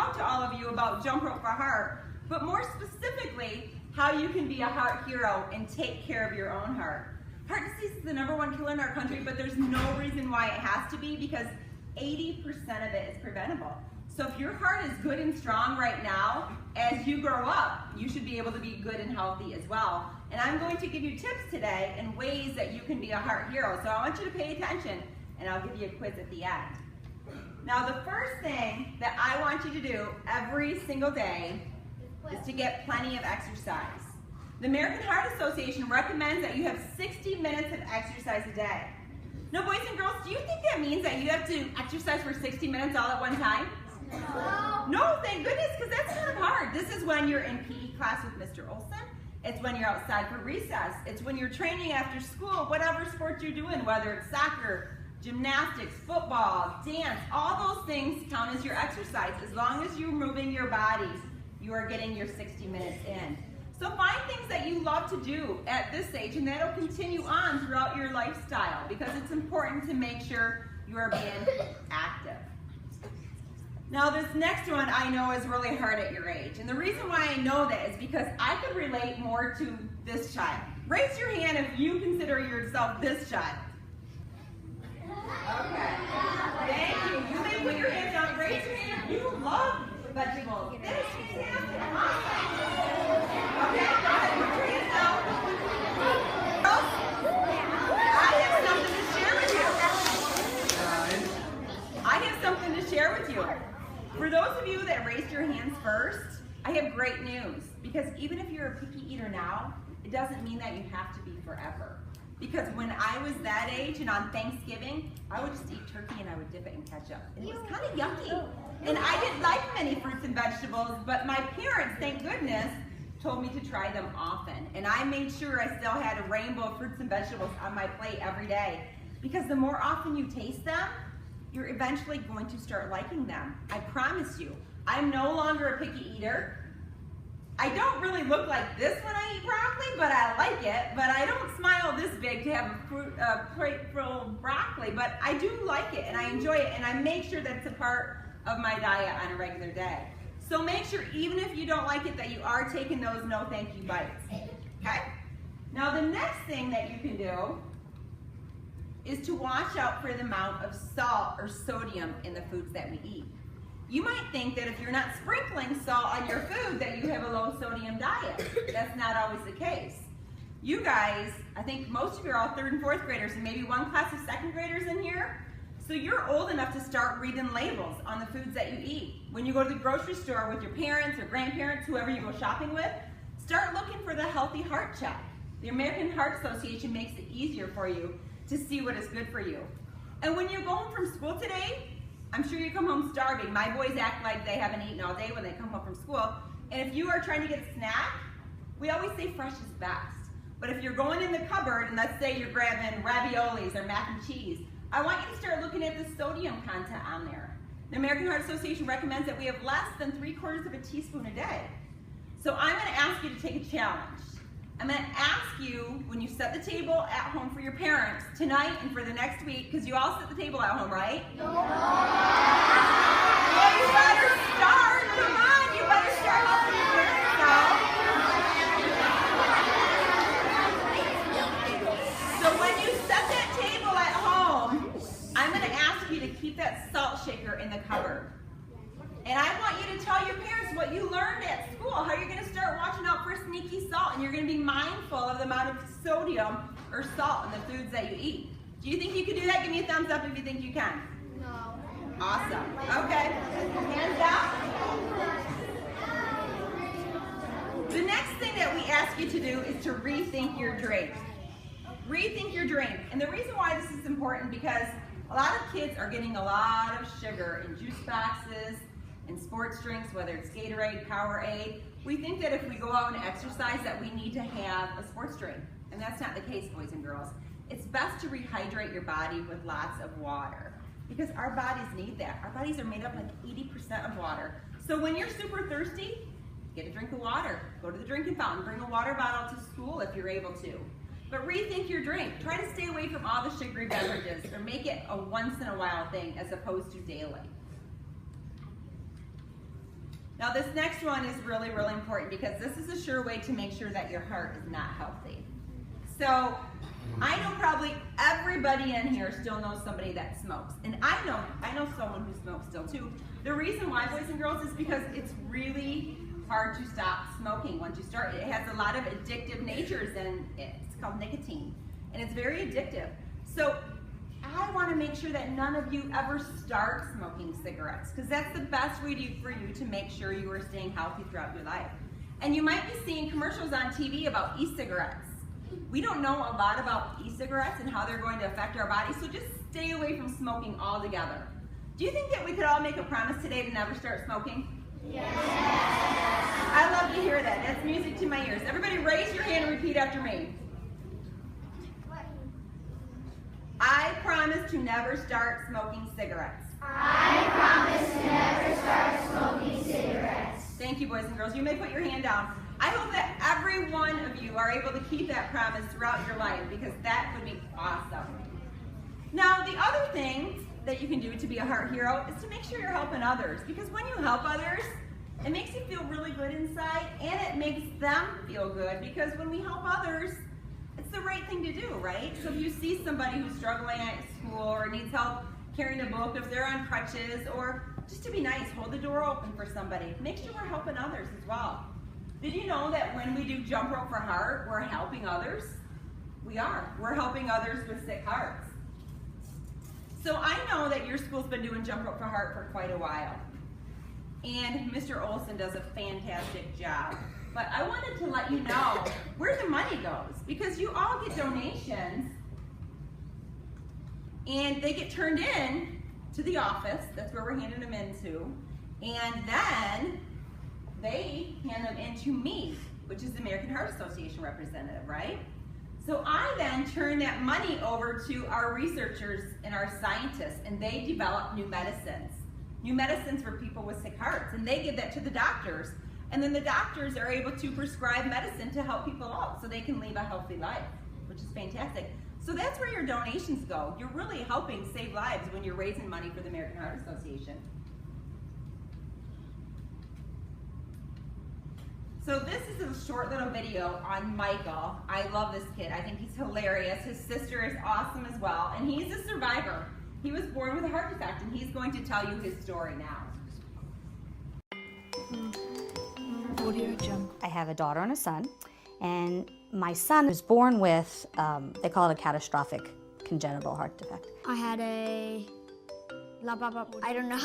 talk to all of you about Jump Rope for Heart, but more specifically, how you can be a heart hero and take care of your own heart. Heart disease is the #1 killer in our country, but there's no reason why it has to be, because 80% of it is preventable. So if your heart is good and strong right now, as you grow up, you should be able to be good and healthy as well. And I'm going to give you tips today and ways that you can be a heart hero. So I want you to pay attention, and I'll give you a quiz at the end. Now the first thing that I want you to do every single day is to get plenty of exercise. The American Heart Association recommends that you have 60 minutes of exercise a day. Now boys and girls, do you think that means that you have to exercise for 60 minutes all at one time? No, thank goodness, because that's kind of hard. This is when you're in PE class with Mr. Olson. It's when you're outside for recess. It's when you're training after school, whatever sport you're doing, whether it's soccer, gymnastics, football, dance, all those things count as your exercise. As long as you're moving your body, you are getting your 60 minutes in. So find things that you love to do at this age, and that'll continue on throughout your lifestyle, because it's important to make sure you are being active. Now this next one I know is really hard at your age, and the reason why I know that is because I could relate more to this child. Raise your hand if you consider yourself this child. Okay, thank you. You may put your hand down. Raise your hand if you love vegetables. That is fantastic. Awesome. Okay, go ahead. Put your hand down. I have something to share with you. For those of you that raised your hands first, I have great news. Because even if you're a picky eater now, it doesn't mean that you have to be forever. Because when I was that age and on Thanksgiving, I would just eat turkey and I would dip it in ketchup. And it was kind of yucky. And I didn't like many fruits and vegetables, but my parents, thank goodness, told me to try them often. And I made sure I still had a rainbow of fruits and vegetables on my plate every day. Because the more often you taste them, you're eventually going to start liking them. I promise you. I'm no longer a picky eater. I don't really look like this when I eat broccoli, but I like it. But I don't smile this big to have a plate full of broccoli, but I do like it and I enjoy it, and I make sure that it's a part of my diet on a regular day. So make sure, even if you don't like it, that you are taking those no thank you bites, okay? Now the next thing that you can do is to watch out for the amount of salt or sodium in the foods that we eat. You might think that if you're not sprinkling salt on your food that you have a low sodium diet. That's not always the case. You guys, I think most of you are all 3rd and 4th graders, and maybe one class of 2nd graders in here. So you're old enough to start reading labels on the foods that you eat. When you go to the grocery store with your parents or grandparents, whoever you go shopping with, start looking for the healthy heart check. The American Heart Association makes it easier for you to see what is good for you. And when you go home from school today, I'm sure you come home starving. My boys act like they haven't eaten all day when they come home from school. And if you are trying to get a snack, we always say fresh is best. But if you're going in the cupboard and let's say you're grabbing raviolis or mac and cheese, I want you to start looking at the sodium content on there. The American Heart Association recommends that we have less than 3/4 of a teaspoon a day. So I'm going to ask you to take a challenge. I'm going to ask you, when you set the table at home for your parents tonight and for the next week, because you all set the table at home, right? No. Well, you better start. Come on, you better start helping your parents out. So when you set that table at home, I'm going to ask you to keep that salt shaker in the cupboard. And I want you to tell your parents what you learned at school, how you're going to start watching out for sneaky salt, and you're going to be mindful of the amount of sodium or salt in the foods that you eat. Do you think you can do that? Give me a thumbs up if you think you can. No. Awesome. Okay. Hands up. The next thing that we ask you to do is to rethink your drink. Rethink your drink. And the reason why this is important, because a lot of kids are getting a lot of sugar in juice boxes, in sports drinks, whether it's Gatorade, Powerade. We think that if we go out and exercise that we need to have a sports drink. And that's not the case, boys and girls. It's best to rehydrate your body with lots of water, because our bodies need that. Our bodies are made up like 80% of water. So when you're super thirsty, get a drink of water. Go to the drinking fountain. Bring a water bottle to school if you're able to. But rethink your drink. Try to stay away from all the sugary beverages, or make it a once in a while thing as opposed to daily. Now this next one is really, really important because this is a sure way to make sure that your heart is not healthy. So I know probably everybody in here still knows somebody that smokes. And I know someone who smokes still too. The reason why, boys and girls, is because it's really hard to stop smoking once you start. It has a lot of addictive natures in it. It's called nicotine. And it's very addictive. So I want to make sure that none of you ever start smoking cigarettes, because that's the best way for you to make sure you are staying healthy throughout your life. And you might be seeing commercials on TV about e-cigarettes. We don't know a lot about e-cigarettes and how they're going to affect our bodies, so just stay away from smoking altogether. Do you think that we could all make a promise today to never start smoking? Yes. I love to hear that. That's music to my ears. Everybody raise your hand and repeat after me. I promise to never start smoking cigarettes. I promise to never start smoking cigarettes. Thank you, boys and girls. You may put your hand down. I hope that every one of you are able to keep that promise throughout your life, because that would be awesome. Now, the other thing that you can do to be a heart hero is to make sure you're helping others, because when you help others, it makes you feel really good inside, and it makes them feel good, because when we help others, it's the right thing to do, right? So if you see somebody who's struggling at school or needs help carrying a book, if they're on crutches, or just to be nice, hold the door open for somebody. Make sure we're helping others as well. Did you know that when we do Jump Rope for Heart, we're helping others? We are. We're helping others with sick hearts. So I know that your school's been doing Jump Rope for Heart for quite a while. And Mr. Olson does a fantastic job. But I wanted to let you know where the money goes, because you all get donations and they get turned in to the office. That's where we're handing them into. And then they hand them in to me, which is the American Heart Association representative, right? So I then turn that money over to our researchers and our scientists, and they develop new medicines for people with sick hearts, and they give that to the doctors. And then the doctors are able to prescribe medicine to help people out so they can live a healthy life, which is fantastic. So that's where your donations go. You're really helping save lives when you're raising money for the American Heart Association. So this is a short little video on Michael. I love this kid. I think he's hilarious. His sister is awesome as well, and he's a survivor. He was born with a heart defect, and he's going to tell you his story now. I have a daughter and a son, and my son was born with, they call it a catastrophic congenital heart defect. I had a, blah, blah, blah, I don't know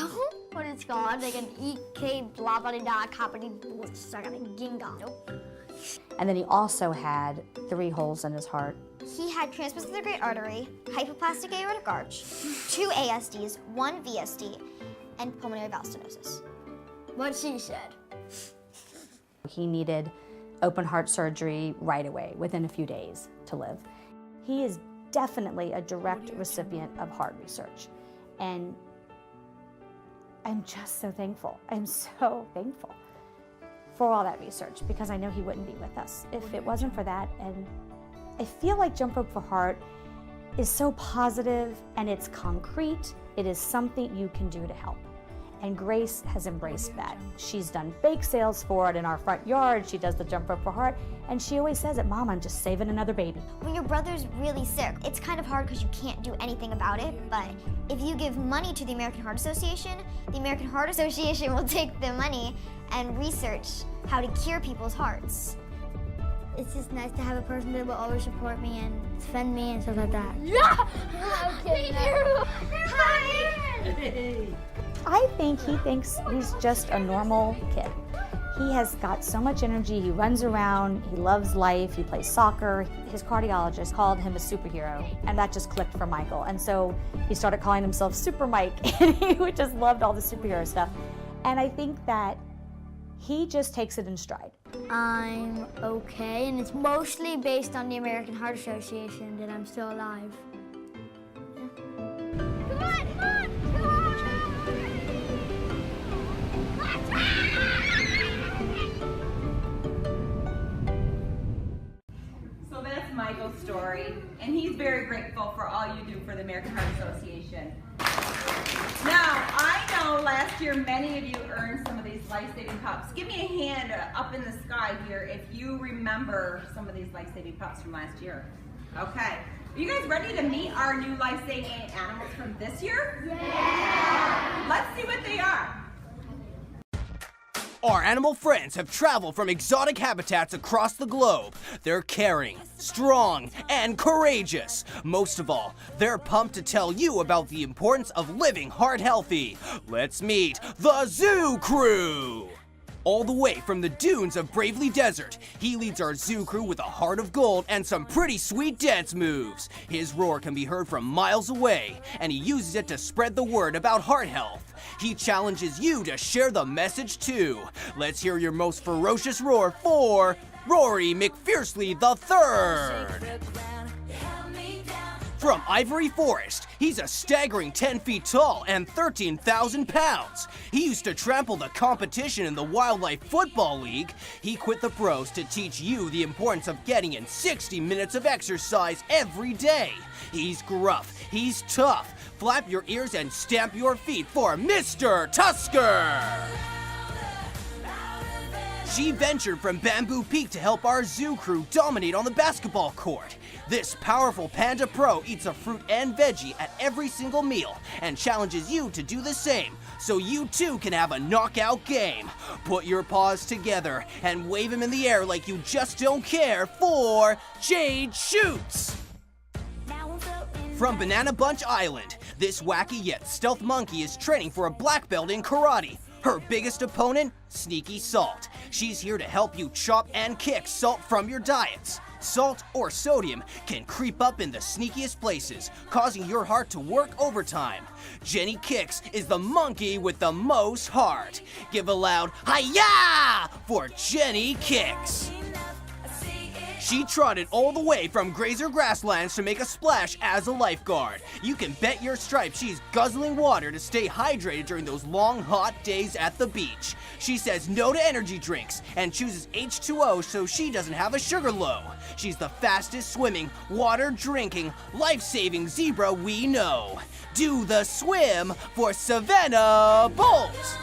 what it's called, like an EK blah, blah, blah, company, ginga. And then he also had 3 holes in his heart. He had transplants of the great artery, hypoplastic aortic arch, 2 ASDs, 1 VSD, and pulmonary valve stenosis. What she said. He needed open heart surgery right away, within a few days, to live. He is definitely a direct recipient of heart research. And I'm just so thankful. I'm so thankful for all that research, because I know he wouldn't be with us if it wasn't for that. And I feel like Jump Rope for Heart is so positive, and it's concrete. It is something you can do to help. And Grace has embraced that. She's done bake sales for it in our front yard. She does the Jump Rope for Heart, and she always says it, Mom, I'm just saving another baby. When your brother's really sick, it's kind of hard because you can't do anything about it, but if you give money to the American Heart Association, the American Heart Association will take the money and research how to cure people's hearts. It's just nice to have a person that will always support me and defend me and stuff like that. Yeah! Okay, I think he thinks he's just a normal kid. He has got so much energy, he runs around, he loves life, he plays soccer. His cardiologist called him a superhero, and that just clicked for Michael. And so he started calling himself Super Mike, and he just loved all the superhero stuff. And I think that he just takes it in stride. I'm okay, and it's mostly based on the American Heart Association that I'm still alive. So that's Michael's story, and he's very grateful for all you do for the American Heart Association. Now, I know know last year many of you earned some of these life-saving pups. Give me a hand up in the sky here if you remember some of these life-saving pups from last year. Okay. Are you guys ready to meet our new life-saving animals from this year? Yeah! Let's see what they are. Our animal friends have traveled from exotic habitats across the globe. They're caring, strong, and courageous. Most of all, they're pumped to tell you about the importance of living heart healthy. Let's meet the Zoo Crew! All the way from the dunes of Bravely Desert, he leads our zoo crew with a heart of gold and some pretty sweet dance moves. His roar can be heard from miles away, and he uses it to spread the word about heart health. He challenges you to share the message too. Let's hear your most ferocious roar for Rory McFiercely III. From Ivory Forest, he's a staggering 10 feet tall and 13,000 pounds. He used to trample the competition in the Wildlife Football League. He quit the pros to teach you the importance of getting in 60 minutes of exercise every day. He's gruff, he's tough. Flap your ears and stamp your feet for Mr. Tusker! She ventured from Bamboo Peak to help our zoo crew dominate on the basketball court. This powerful panda pro eats a fruit and veggie at every single meal and challenges you to do the same so you too can have a knockout game. Put your paws together and wave them in the air like you just don't care for Jade Shoots. From Banana Bunch Island, this wacky yet stealth monkey is training for a black belt in karate. Her biggest opponent, Sneaky Salt. She's here to help you chop and kick salt from your diets. Salt or sodium can creep up in the sneakiest places, causing your heart to work overtime. Jenny Kicks is the monkey with the most heart. Give a loud hi-ya for Jenny Kicks. She trotted all the way from Grazer Grasslands to make a splash as a lifeguard. You can bet your stripes she's guzzling water to stay hydrated during those long, hot days at the beach. She says no to energy drinks and chooses H2O so she doesn't have a sugar low. She's the fastest swimming, water-drinking, life-saving zebra we know. Do the swim for Savannah Bolt!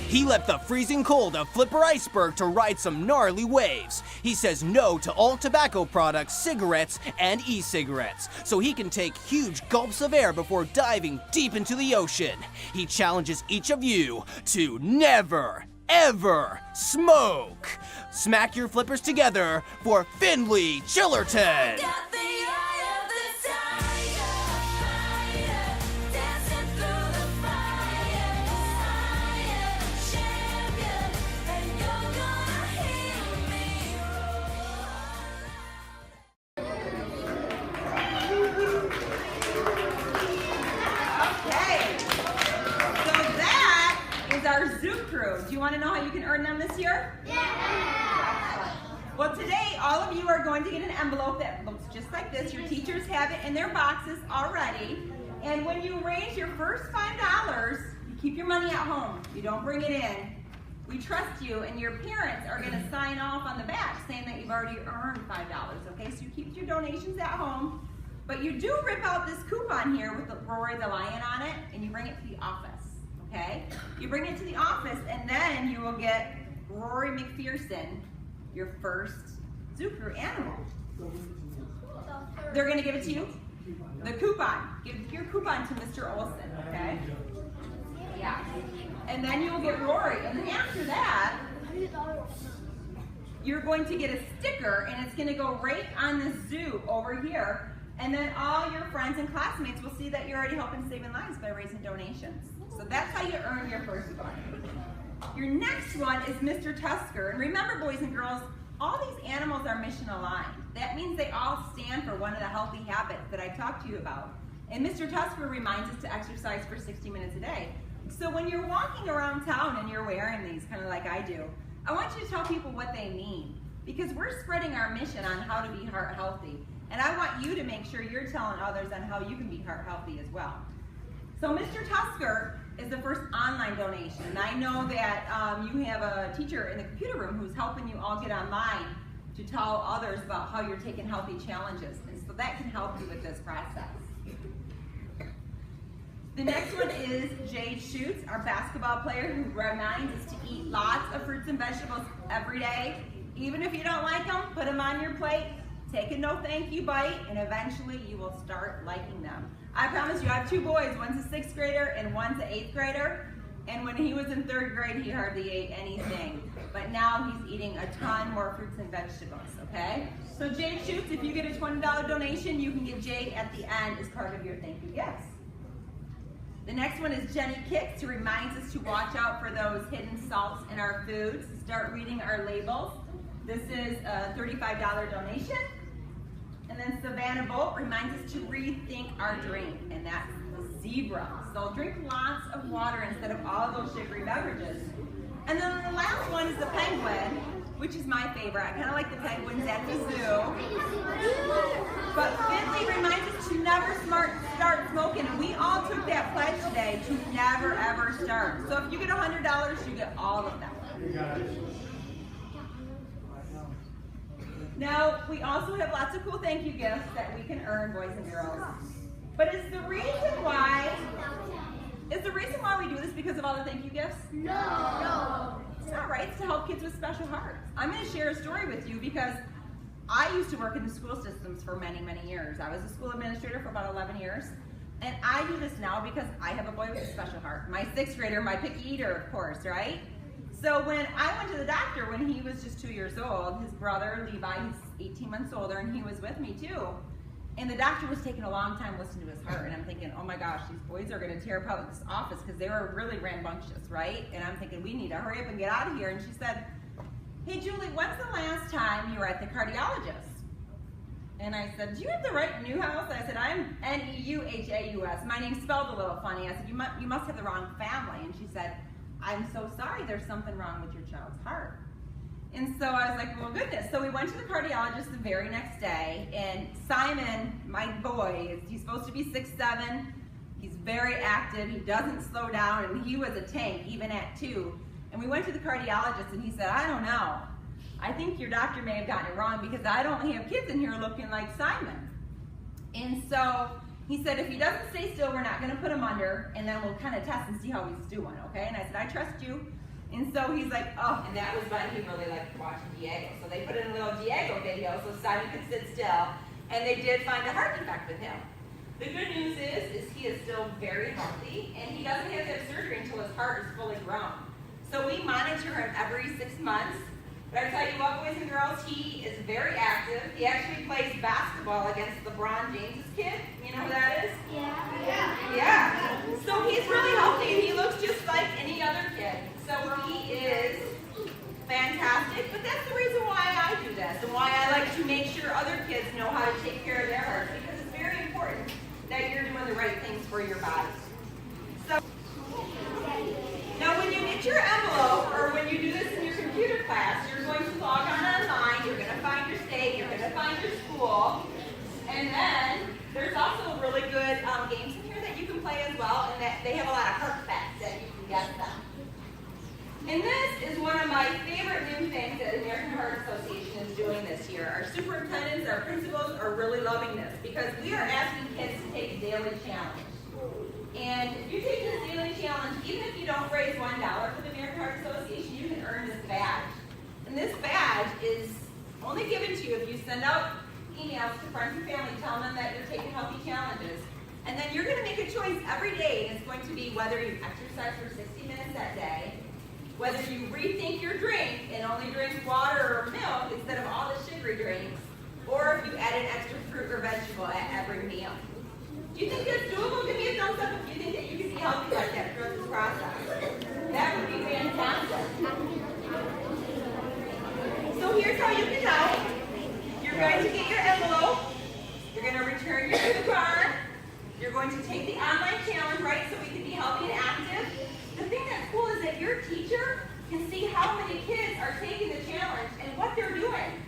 He left the freezing cold of Flipper Iceberg to ride some gnarly waves. He says no to all tobacco products, cigarettes, and e-cigarettes, so he can take huge gulps of air before diving deep into the ocean. He challenges each of you to never, ever smoke. Smack your flippers together for Finley Chillerton. Our zoo crew. Do you want to know how you can earn them this year? Yeah! Well, today all of you are going to get an envelope that looks just like this. Your teachers have it in their boxes already. And when you raise your first $5, you keep your money at home. You don't bring it in. We trust you, and your parents are going to sign off on the back saying that you've already earned $5, okay? So you keep your donations at home, but you do rip out this coupon here with the Rory the Lion on it, and you bring it to the office. Okay? You bring it to the office and then you will get Rory McPherson, your first zoo crew animal. They're going to give it to you. The coupon. Give your coupon to Mr. Olson, okay? Yeah. And then you will get Rory. And then after that, you're going to get a sticker and it's going to go right on the zoo over here. And then all your friends and classmates will see that you're already helping saving lives by raising donations. So that's how you earn your first one. Your next one is Mr. Tusker. And remember, boys and girls, all these animals are mission aligned. That means they all stand for one of the healthy habits that I talked to you about. And Mr. Tusker reminds us to exercise for 60 minutes a day. So when you're walking around town and you're wearing these, kind of like I do, I want you to tell people what they mean. Because we're spreading our mission on how to be heart healthy. And I want you to make sure you're telling others on how you can be heart healthy as well. So Mr. Tusker is the first online donation. And I know that you have a teacher in the computer room who's helping you all get online to tell others about how you're taking healthy challenges. And so that can help you with this process. The next one is Jade Shoots, our basketball player who reminds us to eat lots of fruits and vegetables every day. Even if you don't like them, put them on your plate, take a no thank you bite, and eventually you will start liking them. I promise you, I have two boys, one's a 6th grader and one's an 8th grader. And when he was in 3rd grade, he hardly ate anything. But now he's eating a ton more fruits and vegetables, okay? So Jade Shoots, if you get a $20 donation, you can get Jade at the end as part of your thank you gifts. The next one is Jenny Kicks, who reminds us to watch out for those hidden salts in our foods. Start reading our labels. This is a $35 donation. And then Savannah Bolt reminds us to rethink our drink, and that's zebra. So drink lots of water instead of all of those sugary beverages. And then the last one is the penguin, which is my favorite. I kind of like the penguins at the zoo. But Finley reminds us to never start smoking, and we all took that pledge today to never ever start. So if you get $100, you get all of them. Now, we also have lots of cool thank you gifts that we can earn, boys and girls. But is the reason why we do this because of all the thank you gifts? No. It's not right. It's to help kids with special hearts. I'm going to share a story with you because I used to work in the school systems for many, many years. I was a school administrator for about 11 years. And I do this now because I have a boy with a special heart. My 6th grader, my picky eater, of course, right? So when I went to the doctor when he was just 2 years old, his brother, Levi, he's 18 months older, and he was with me too. And the doctor was taking a long time listening to his heart. And I'm thinking, oh my gosh, these boys are going to tear apart this office because they were really rambunctious, right? And I'm thinking, we need to hurry up and get out of here. And she said, hey, Julie, when's the last time you were at the cardiologist? And I said, do you have the right Newhouse? I said, I'm N-E-U-H-A-U-S. My name's spelled a little funny. I said, you must have the wrong family. And she said, I'm so sorry, there's something wrong with your child's heart. And so I was like, well, goodness. So we went to the cardiologist the very next day, and Simon, my boy, he's supposed to be 6'7". He's very active. He doesn't slow down, and he was a tank even at 2. And we went to the cardiologist, and he said, I don't know. I think your doctor may have gotten it wrong because I don't have kids in here looking like Simon. And so he said, if he doesn't stay still, we're not going to put him under, and then we'll kind of test and see how he's doing, okay? And I said, I trust you. And so he's like, oh, and that was when he really liked watching Diego. So they put in a little Diego video so Simon could sit still, and they did find a heart defect with him. The good news is he is still very healthy, and he doesn't have to have surgery until his heart is fully grown. So we monitor him every 6 months. But I tell you what, boys and girls, he is very active. He actually plays basketball against LeBron James' kid. You know who that is? Yeah. So he's really healthy, and he looks just like any other kid. So he is fantastic, but that's the reason why I do this and why I like to make sure other kids know how to take care of their hearts, because it's very important that you're doing the right things for your body. So now when you get your envelope, or when you do this in your computer class, you're going to log on online, you're going to find your state, you're going to find your school, and then there's also really good games in here that you can play as well, and that they have a lot of heart facts that you can guess them. And this is one of my favorite new things that the American Heart Association is doing this year. Our superintendents, our principals are really loving this because we are asking kids to take a daily challenge. And if you take this daily challenge, even if you don't raise $1 for the American Heart Association, you can earn this badge. And this badge is only given to you if you send out emails to friends and family telling them that you're taking healthy challenges. And then you're going to make a choice every day, and it's going to be whether you exercise for 60 minutes that day, whether you rethink your drink and only drink water or milk instead of all the sugary drinks, or if you add an extra fruit or vegetable at every meal. Do you think that's doable? Give me a thumbs up if you think that you can be healthy like that throughout this process. That would be fantastic. So here's how you can help. You're going to get your envelope. You're going to return your food card. You're going to take the online challenge, right, so we can be healthy and active. The thing that's cool is that your teacher can see how many kids are taking the challenge and what they're doing.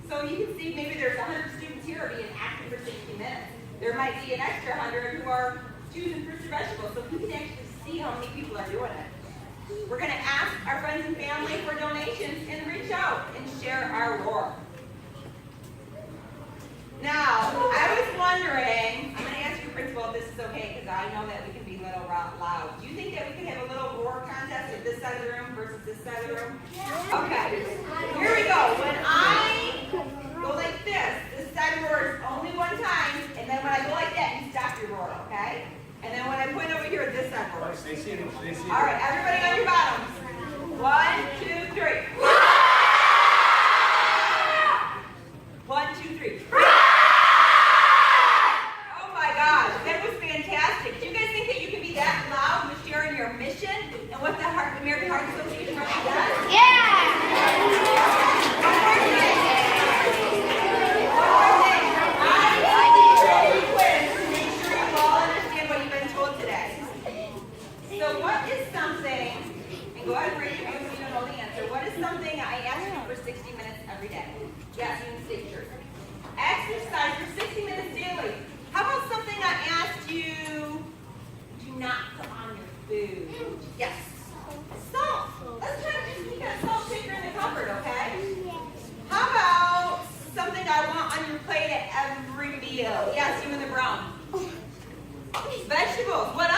So you can see maybe there's 100 students here being active for 60 minutes. There might be an extra 100 who are choosing fruits or vegetables, so we can actually see how many people are doing it. We're going to ask our friends and family for donations and reach out and share our roar. Now, I was wondering, I'm going to ask your principal if this is okay, because I know that we can be out loud. Do you think that we could have a little roar contest at this side of the room versus this side of the room? Okay, here we go. When I go like this side roars only one time, and then when I go like that, you stop your roar, okay? And then when I point over here, this side roars. All right, everybody on your bottoms. 1, 2, 3. 1, 2, 3. Oh my gosh, that was fantastic. Do you guys think that you can be that loud with sharing your mission and what the American Heart Association really does? Yeah! One more thing. I need a quiz to make sure you all understand what you've been told today. So what is something, and go ahead and raise your hand if you don't know the answer, what is something I ask you for 60 minutes every day? Yes, you can state yours. Exercise for 60 minutes daily. How about something I asked you do not put on your food? Yes. Salt. Let's try to just keep that salt shaker in the cupboard, okay? How about something I want on your plate at every meal? Yes, you in the brown. Vegetables. What